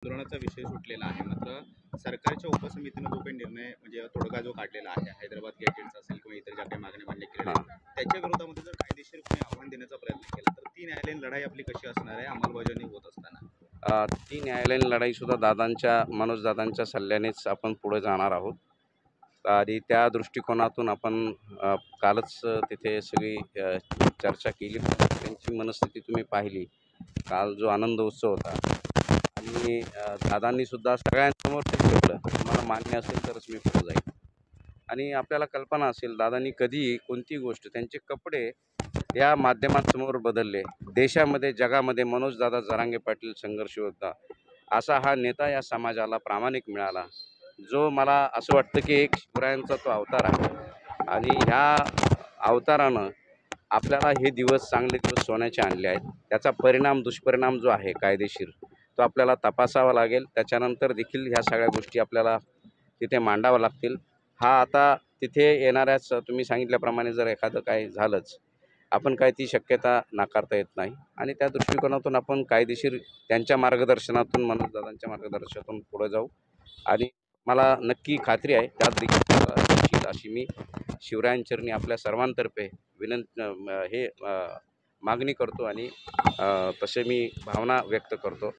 आंदोलनाचा विषय सुटलेला आहे. मात्र सरकारच्या उपसमितीनं जो काही निर्णय म्हणजे तोडगा जो काढलेला आहे, हैदराबाद गॅजेटचा असेल किंवा इतर ज्या काही मागण्या मान्य केलेल्या हां. आहेत, त्याच्या विरोधामध्ये जर कायदेशीर कोणी आव्हान देण्याचा प्रयत्न केला, तर ती न्यायालयीन लढाई आपली कशी असणार आहे अंमलबजावणी होत असताना? ती न्यायालयीन लढाईसुद्धा मनोजदादांच्या सल्ल्यानेच आपण पुढे जाणार आहोत. आणि त्या दृष्टिकोनातून आपण कालच तिथे सगळी चर्चा केली. त्यांची मनस्थिती तुम्ही पाहिली. काल जो आनंद उत्सव होता आणि दादांनीसुद्धा सगळ्यांसमोर ते ठेवलं. तुम्हाला मान्य असेल तरच मी पुढे जाईल. आणि आपल्याला कल्पना असेल दादांनी कधीही कोणतीही गोष्ट त्यांचे कपडे या माध्यमांसमोर बदलले. देशामध्ये, जगामध्ये मनोजदादा जरांगे पाटील संघर्ष योद्धा असा हा नेता या समाजाला प्रामाणिक मिळाला. जो मला असं वाटतं की एक शिवरायांचा तो अवतार आहे आणि ह्या अवतारानं आपल्याला हे दिवस चांगले दिवस सोन्याचे आणले आहेत. त्याचा दुष्परिणाम जो आहे कायदेशीर तो आपल्याला तपासावा लागेल. त्याच्यानंतर देखील ह्या सगळ्या गोष्टी आपल्याला तिथे मांडाव्या लागतील. हा आता तिथे येणाऱ्याच तुम्ही सांगितल्याप्रमाणे जर एखादं काय झालंच, आपण काय ती शक्यता नाकारता येत नाही आणि त्या दृष्टिकोनातून आपण कायदेशीर त्यांच्या मार्गदर्शनातून मनोजदादांच्या मार्गदर्शनातून पुढे जाऊ आणि मला नक्की खात्री आहे त्यात देखील यश अशी मी शिवरायांचरणी आपल्या सर्वांतर्फे मागणी करतो आणि तसे मी भावना व्यक्त करतो.